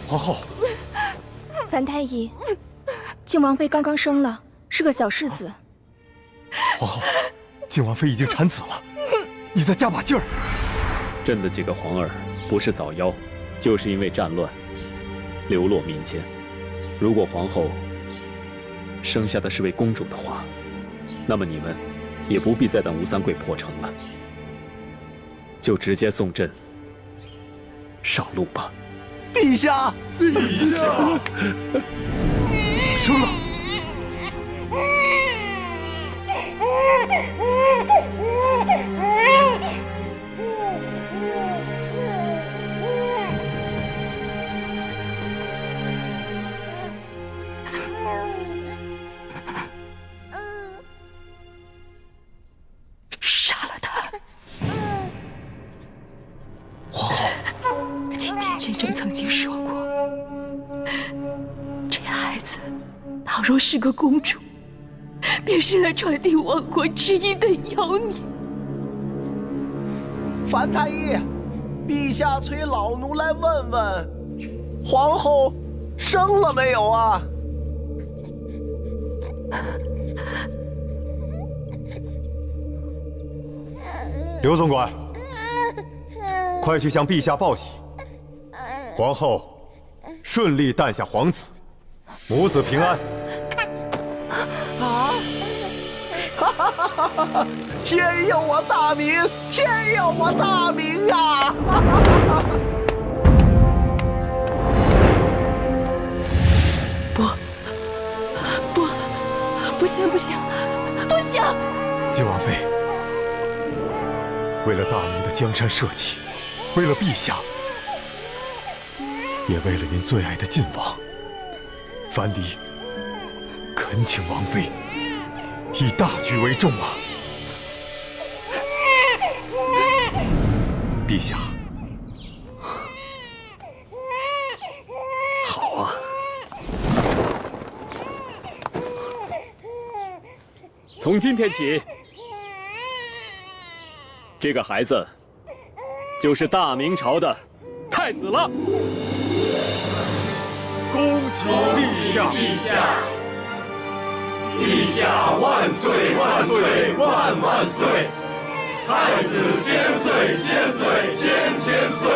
皇后，樊太医，靖王妃刚刚生了，是个小世子。皇后，靖王妃已经产子了，你再加把劲儿。朕的几个皇儿不是早夭，就是因为战乱流落民间。如果皇后生下的是位公主的话，那么你们也不必再等吴三桂破城了，就直接送朕上路吧。陛下，陛下，生了。杀了他！皇后，今天先生曾经说过，这孩子倘若是个公主，便是来传递亡国之音的妖孽。樊太医，陛下催老奴来问问，皇后生了没有啊？刘总管，快去向陛下报喜，皇后顺利诞下皇子，母子平安。啊！天佑我大明！天佑我大明啊！不行不行不行！靖王妃，为了大明的江山社稷，为了陛下，也为了您最爱的晋王，樊篱恳请王妃以大局为重啊！陛下，好啊，从今天起，这个孩子就是大明朝的太子了。恭喜陛下！陛下！陛下万岁万岁万万岁！太子千岁千岁千千岁！